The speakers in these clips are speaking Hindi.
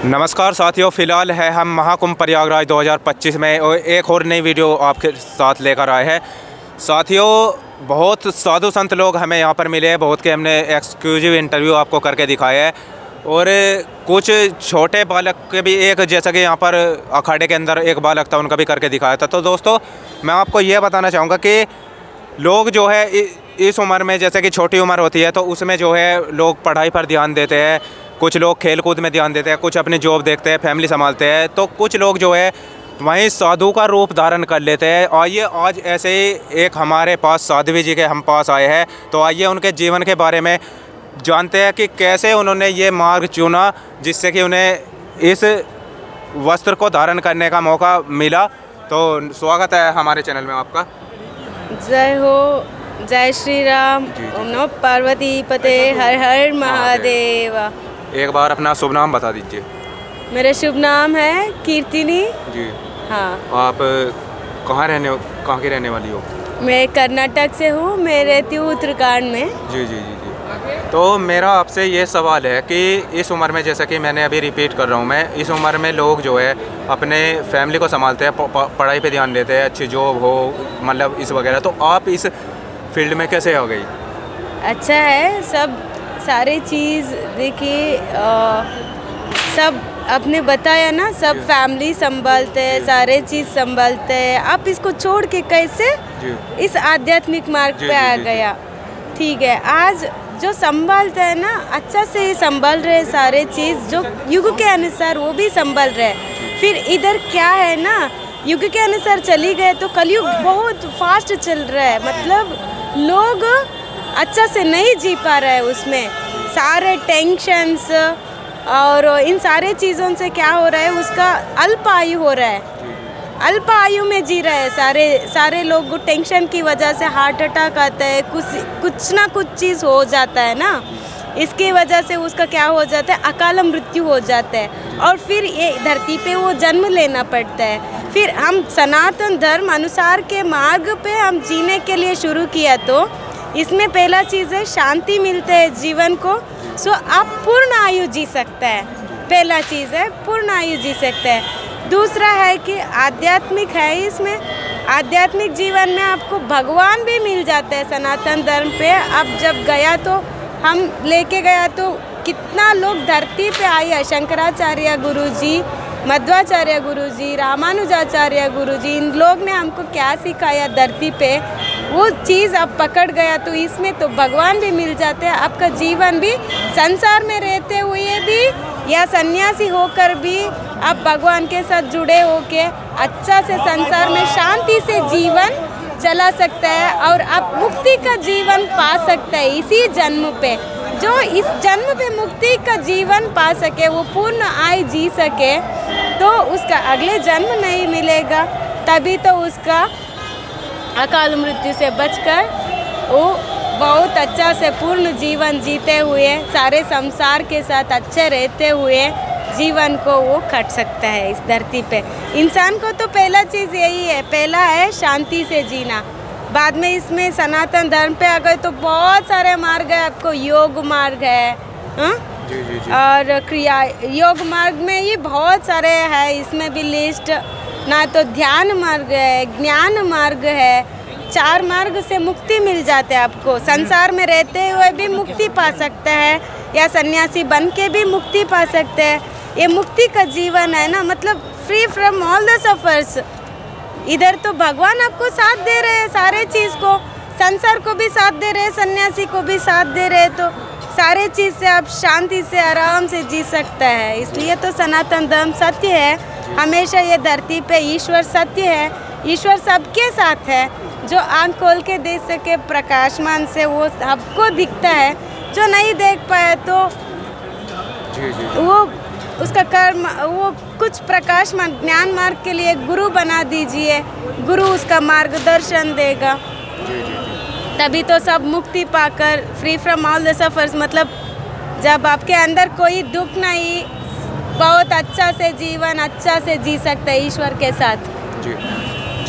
नमस्कार साथियों, फ़िलहाल है हम महाकुंभ प्रयागराज 2025 में और एक और नई वीडियो आपके साथ लेकर आए हैं। साथियों, बहुत साधु संत लोग हमें यहाँ पर मिले हैं, बहुत के हमने एक्सक्लूसिव इंटरव्यू आपको करके दिखाया है और कुछ छोटे बालक के भी, एक जैसा कि यहाँ पर अखाड़े के अंदर एक बालक था, उनका भी करके दिखाया था। तो दोस्तों, मैं आपको ये बताना चाहूँगा कि लोग जो है इस उम्र में, जैसे कि छोटी उम्र होती है तो उसमें जो है लोग पढ़ाई पर ध्यान देते हैं, कुछ लोग खेल कूद में ध्यान देते हैं, कुछ अपनी जॉब देखते हैं, फैमिली संभालते हैं, तो कुछ लोग जो है वहीं साधु का रूप धारण कर लेते हैं। आइए आज ऐसे ही एक हमारे पास साध्वी जी के हम पास आए हैं, तो आइए उनके जीवन के बारे में जानते हैं कि कैसे उन्होंने ये मार्ग चुना जिससे कि उन्हें इस वस्त्र को धारण करने का मौका मिला। तो स्वागत है हमारे चैनल में आपका। जय हो, जय श्री राम, ओम नमः पार्वती पते, हर हर महादेव। एक बार अपना शुभ नाम बता दीजिए। मेरा शुभ नाम है कीर्तिनी जी। हाँ। आप कहाँ की रहने वाली हो? मैं कर्नाटक से हूँ, मैं रहती हूँ उत्तराखंड में। जी जी जी जी। तो मेरा आपसे ये सवाल है कि इस उम्र में, जैसा कि मैंने अभी रिपीट कर रहा हूँ, मैं इस उम्र में लोग जो है अपने फैमिली को संभालते हैं, पढ़ाई पे ध्यान देते हैं, अच्छी जॉब हो, मतलब इस वगैरह, तो आप इस फील्ड में कैसे आ गई? अच्छा है, सब सारी चीज़ देखिए, सब आपने बताया ना, सब फैमिली संभालते हैं, सारे चीज़ संभालते हैं। आप इसको छोड़ के कैसे इस आध्यात्मिक मार्ग पे आ गया? ठीक है, आज जो संभालते हैं ना, अच्छा से ही संभाल रहे सारे चीज़, जो युग के अनुसार वो भी संभाल रहे हैं। फिर इधर क्या है ना, युग के अनुसार चली गए तो कलयुग बहुत फास्ट चल रहा है, मतलब लोग अच्छा से नहीं जी पा रहे हैं, उसमें सारे टेंशन्स और इन सारे चीज़ों से क्या हो रहा है, उसका अल्प आयु हो रहा है, अल्प आयु में जी रहे हैं सारे लोग। टेंशन की वजह से हार्ट अटैक आता है, कुछ ना कुछ चीज़ हो जाता है ना, इसकी वजह से उसका क्या हो जाता है, अकाल मृत्यु हो जाता है और फिर ये धरती पे वो जन्म लेना पड़ता है। फिर हम सनातन धर्म अनुसार के मार्ग पे हम जीने के लिए शुरू किया, तो इसमें पहला चीज़ है शांति मिलते है जीवन को, सो आप पूर्ण आयु जी सकते हैं। पहला चीज़ है पूर्ण आयु जी सकते हैं। दूसरा है कि आध्यात्मिक है, इसमें आध्यात्मिक जीवन में आपको भगवान भी मिल जाते हैं सनातन धर्म पे। अब जब गया तो हम लेके गया तो कितना लोग धरती पे आए हैं, शंकराचार्य गुरुजी, मध्वाचार्य गुरुजी, रामानुजाचार्य गुरुजी, इन लोग ने हमको क्या सिखाया धरती पे, वो चीज़ अब पकड़ गया तो इसमें तो भगवान भी मिल जाते हैं। आपका जीवन भी संसार में रहते हुए भी या सन्यासी होकर भी आप भगवान के साथ जुड़े होके अच्छा से संसार में शांति से जीवन चला सकता है और आप मुक्ति का जीवन पा सकते हैं इसी जन्म पे। जो इस जन्म पे मुक्ति का जीवन पा सके, वो पूर्ण आयु जी सके, तो उसका अगले जन्म नहीं मिलेगा, तभी तो उसका अकाल मृत्यु से बचकर वो बहुत अच्छा से पूर्ण जीवन जीते हुए, सारे संसार के साथ अच्छे रहते हुए जीवन को वो खट सकता है इस धरती पे। इंसान को तो पहला चीज़ यही है, पहला है शांति से जीना। बाद में इसमें सनातन धर्म पे आ गए तो बहुत सारे मार्ग है, आपको योग मार्ग है, जी जी जी। और क्रिया योग मार्ग में ये बहुत सारे है, इसमें भी लिस्ट ना, तो ध्यान मार्ग है, ज्ञान मार्ग है, 4 मार्ग से मुक्ति मिल जाते हैं आपको। संसार में रहते हुए भी मुक्ति पा सकते हैं या सन्यासी बन के भी मुक्ति पा सकते हैं। ये मुक्ति का जीवन है ना, मतलब free from all the suffers. इधर तो भगवान आपको साथ दे रहे हैं, सारे चीज़ को, संसार को भी साथ दे रहे हैं, सन्यासी को भी साथ दे रहे हैं, तो सारे चीज़ से आप शांति से आराम से जी सकता है। इसलिए तो सनातन धर्म सत्य है, हमेशा ये धरती पे ईश्वर सत्य है, ईश्वर सबके साथ है। जो आँख खोल के देख सके प्रकाशमान से, वो सबको दिखता है। जो नहीं देख पाए तो वो उसका कर्म, वो कुछ प्रकाशमान ज्ञान मार्ग के लिए गुरु बना दीजिए, गुरु उसका मार्गदर्शन देगा, तभी तो सब मुक्ति पाकर free from all the suffers, मतलब जब आपके अंदर कोई दुख नहीं, बहुत अच्छा से जीवन अच्छा से जी सकते हैं ईश्वर के साथ। जी।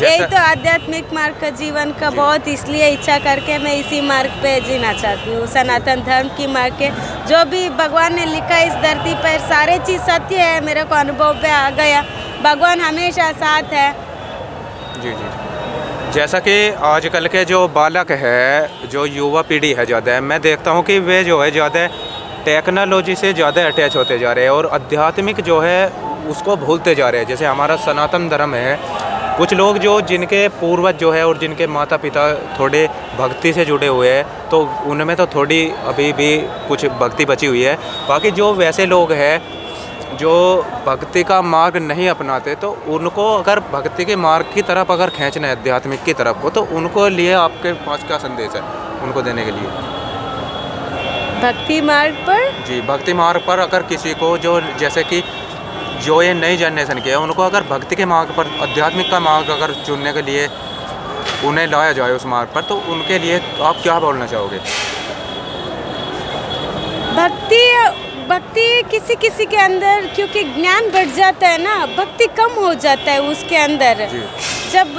यही तो आध्यात्मिक मार्ग का जीवन का बहुत इसलिए इच्छा करके मैं इसी मार्ग पे जीना चाहती हूँ, सनातन धर्म की मार्ग के। जो भी भगवान ने लिखा इस धरती पर सारे चीज़ सत्य है, मेरे को अनुभव पे आ गया। भगवान हमेशा साथ है। जी जी। जैसा कि आजकल के जो बालक है, जो युवा पीढ़ी है ज़्यादा, मैं देखता हूँ कि वे जो है ज़्यादा टेक्नोलॉजी से ज़्यादा अटैच होते जा रहे हैं और आध्यात्मिक जो है उसको भूलते जा रहे हैं। जैसे हमारा सनातन धर्म है, कुछ लोग जो जिनके पूर्वज जो है और जिनके माता पिता थोड़े भक्ति से जुड़े हुए हैं, तो उनमें तो थोड़ी अभी भी कुछ भक्ति बची हुई है। बाकी जो वैसे लोग हैं जो भक्ति का मार्ग नहीं अपनाते, तो उनको अगर भक्ति के मार्ग की तरफ अगर खींचना है, आध्यात्मिक की तरफ को, तो उनको लिए आपके पास क्या संदेश है उनको देने के लिए? भक्ति मार्ग पर? जी, भक्ति मार्ग पर अगर किसी को जो जैसे कि जो ये नई जनरेशन के है, उनको अगर भक्ति के मार्ग पर, आध्यात्मिक का मार्ग अगर चुनने के लिए उन्हें लाया जाए उस मार्ग पर, तो उनके लिए आप क्या बोलना चाहोगे? भक्ति किसी किसी के अंदर, क्योंकि ज्ञान बढ़ जाता है ना, भक्ति कम हो जाता है उसके अंदर। जब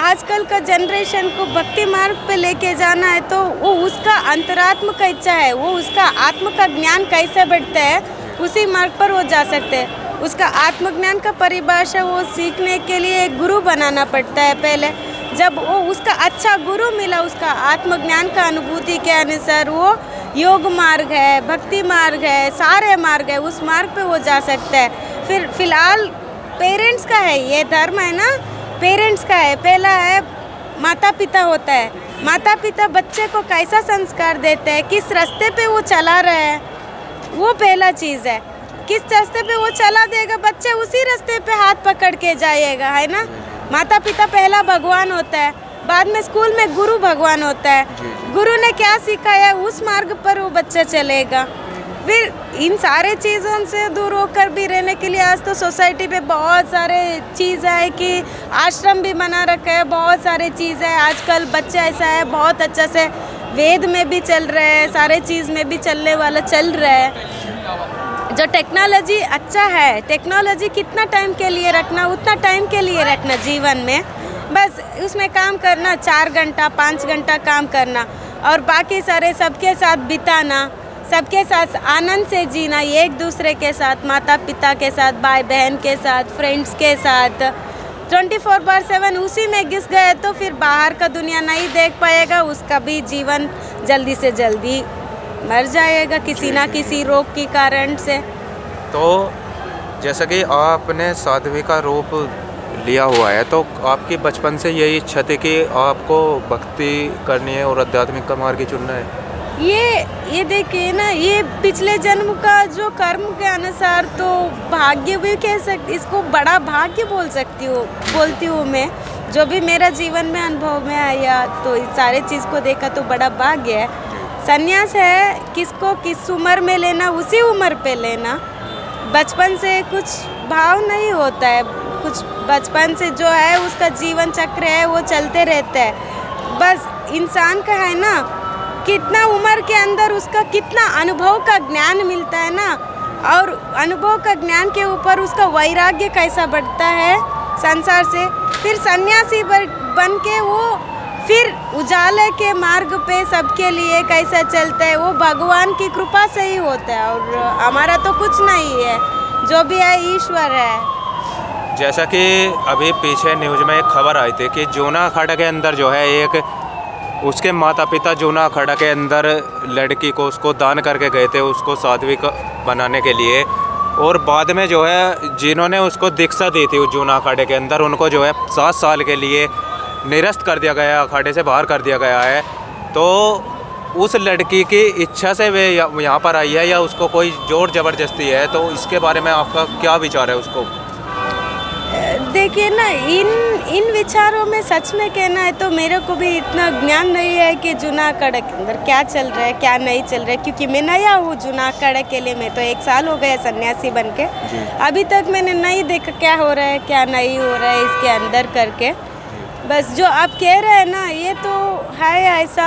आजकल का जनरेशन को भक्ति मार्ग पे लेके जाना है, तो वो उसका अंतरात्म का इच्छा है, वो उसका आत्म का ज्ञान कैसे बढ़ता है, उसी मार्ग पर वो जा सकते हैं। उसका आत्मज्ञान का परिभाषा वो सीखने के लिए एक गुरु बनाना पड़ता है पहले। जब वो उसका अच्छा गुरु मिला, उसका आत्मज्ञान का अनुभूति के अनुसार, वो योग मार्ग है, भक्ति मार्ग है, सारे मार्ग है, उस मार्ग पे वो जा सकता है। फिर फिलहाल पेरेंट्स का है, ये धर्म है ना, पेरेंट्स का है। पहला है माता पिता होता है, माता पिता बच्चे को कैसा संस्कार देते हैं, किस रास्ते पे वो चला रहा है, वो पहला चीज़ है। किस रास्ते पे वो चला देगा, बच्चे उसी रास्ते पे हाथ पकड़ के जाइएगा, है ना। माता पिता पहला भगवान होता है, बाद में स्कूल में गुरु भगवान होता है। गुरु ने क्या सिखाया, उस मार्ग पर वो बच्चा चलेगा। फिर इन सारे चीज़ों से दूर होकर भी रहने के लिए आज तो सोसाइटी पे बहुत सारे चीज़ है कि आश्रम भी बना रखा है, बहुत सारे चीज़ है। आजकल बच्चा ऐसा है, बहुत अच्छा से वेद में भी चल रहे हैं, सारे चीज़ में भी चलने वाला चल रहा है। जो टेक्नोलॉजी अच्छा है, टेक्नोलॉजी कितना टाइम के लिए रखना, उतना टाइम के लिए रखना जीवन में, बस उसमें काम करना, 4 घंटा 5 घंटा काम करना, और बाकी सारे सबके साथ बिताना, सबके साथ आनंद से जीना, एक दूसरे के साथ, माता पिता के साथ, भाई बहन के साथ, फ्रेंड्स के साथ। 24/7 उसी में घिस गए तो फिर बाहर का दुनिया नहीं देख पाएगा, उसका भी जीवन जल्दी से जल्दी मर जाएगा किसी ना किसी रोग के कारण से। तो जैसा कि आपने साध्वी का रूप लिया हुआ है, तो आपकी बचपन से यही इच्छा थी कि आपको भक्ति करनी है और आध्यात्मिक का मार्ग ही चुनना है? ये देखिए ना, ये पिछले जन्म का जो कर्म के अनुसार, तो भाग्य भी कह सकती, इसको बड़ा भाग्य बोलती हूँ मैं। जो भी मेरा जीवन में अनुभव में आया, तो इस सारे चीज़ को देखा तो बड़ा भाग्य है। संन्यास है, किसको किस उम्र में लेना, उसी उम्र पे लेना। बचपन से कुछ भाव नहीं होता है, कुछ बचपन से जो है उसका जीवन चक्र है, वो चलते रहता है। बस इंसान का है ना, कितना उम्र के अंदर उसका कितना अनुभव का ज्ञान मिलता है ना, और अनुभव का ज्ञान के ऊपर उसका वैराग्य कैसा बढ़ता है संसार से। फिर सन्यासी बन के वो फिर उजाले के मार्ग पे सबके लिए कैसा चलता है, वो भगवान की कृपा से ही होता है, और हमारा तो कुछ नहीं है, जो भी है ईश्वर है। जैसा कि अभी पीछे न्यूज़ में एक खबर आई थी कि जूना अखाड़ा के अंदर जो है एक उसके माता पिता जूना अखाड़ा के अंदर लड़की को उसको दान करके गए थे, उसको साध्वी बनाने के लिए, और बाद में जो है जिन्होंने उसको दीक्षा दी थी उस जूना अखाड़े के अंदर, उनको जो है 7 साल के लिए निरस्त कर दिया गया, अखाड़े से बाहर कर दिया गया है। तो उस लड़की की इच्छा से वे यहाँ पर आई है या उसको कोई जोर ज़बरदस्ती है, तो इसके बारे में आपका क्या विचार है उसको? देखिए ना, इन विचारों में सच में कहना है तो मेरे को भी इतना ज्ञान नहीं है कि जूना अखाड़ा के अंदर क्या चल रहा है, क्या नहीं चल रहा है, क्योंकि मैं नया हूँ जूना अखाड़ा के लिए। मैं तो 1 साल हो गया सन्यासी बन के, अभी तक मैंने नहीं देखा क्या हो रहा है क्या नहीं हो रहा है इसके अंदर करके। बस जो आप कह रहे हैं ना, ये तो है ऐसा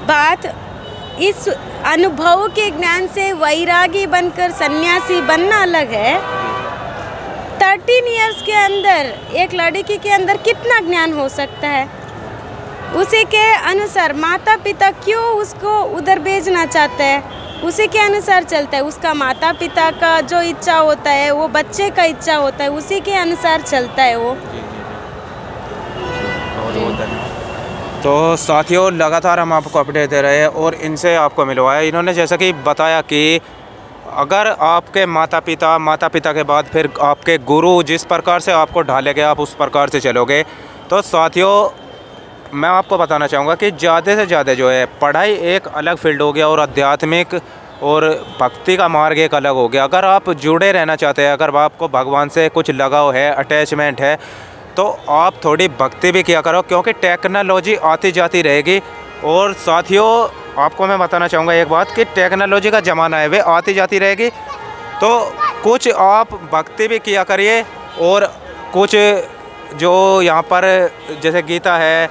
बात। इस अनुभव के ज्ञान से वैरागी बनकर सन्यासी बनना अलग है, 13 इयर्स के अंदर एक लड़की के अंदर कितना ज्ञान हो सकता है, उसी के अनुसार माता पिता क्यों उसको उधर भेजना चाहते हैं, उसी के अनुसार चलता है। उसका माता पिता का जो इच्छा होता है वो बच्चे का इच्छा होता है, उसी के अनुसार चलता है वो। तो साथियों, लगातार हम आपको अपडेट दे रहे हैं और इनसे आपको मिलवाया। इन्होंने जैसा कि बताया कि अगर आपके माता पिता के बाद फिर आपके गुरु जिस प्रकार से आपको ढालेंगे आप उस प्रकार से चलोगे। तो साथियों, मैं आपको बताना चाहूँगा कि ज़्यादा से ज़्यादा जो है पढ़ाई एक अलग फील्ड हो गया और आध्यात्मिक और भक्ति का मार्ग एक अलग हो गया। अगर आप जुड़े रहना चाहते हैं, अगर आपको भगवान से कुछ लगाव है, अटैचमेंट है, तो आप थोड़ी भक्ति भी किया करो, क्योंकि टेक्नोलॉजी आती जाती रहेगी। और साथियों, आपको मैं बताना चाहूँगा एक बात कि टेक्नोलॉजी का ज़माना है, वे आती जाती रहेगी। तो कुछ आप भक्ति भी किया करिए और कुछ जो यहाँ पर जैसे गीता है,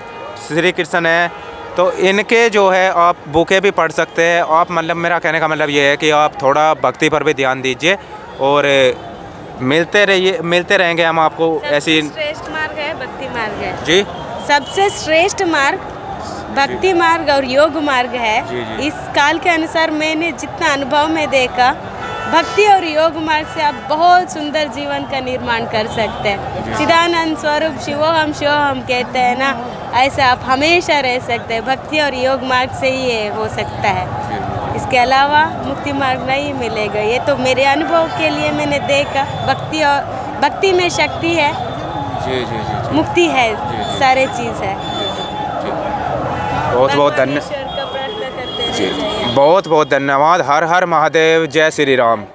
श्री कृष्ण है, तो इनके जो है आप बुकें भी पढ़ सकते हैं आप। मतलब मेरा कहने का मतलब ये है कि आप थोड़ा भक्ति पर भी ध्यान दीजिए और मिलते रहेंगे हम आपको ऐसी। श्रेष्ठ मार्ग है भक्ति मार्ग है जी, सबसे श्रेष्ठ मार्ग भक्ति मार्ग और योग मार्ग है। जी। इस काल के अनुसार मैंने जितना अनुभव में देखा, भक्ति और योग मार्ग से आप बहुत सुंदर जीवन का निर्माण कर सकते हैं। चिदानंद स्वरूप शिवोहम शिवोहम कहते हैं ना, ऐसे आप हमेशा रह सकते हैं। भक्ति और योग मार्ग से ही ये हो सकता है, इसके अलावा मुक्ति मार्ग नहीं मिलेगा। ये तो मेरे अनुभव के लिए मैंने देखा। भक्ति में शक्ति है, जी। मुक्ति है, सारे चीज़ है। बहुत बहुत धन्यवाद। ईश्वर का प्रार्थना करते रहना चाहिए। बहुत बहुत धन्यवाद। हर हर महादेव, जय श्री राम।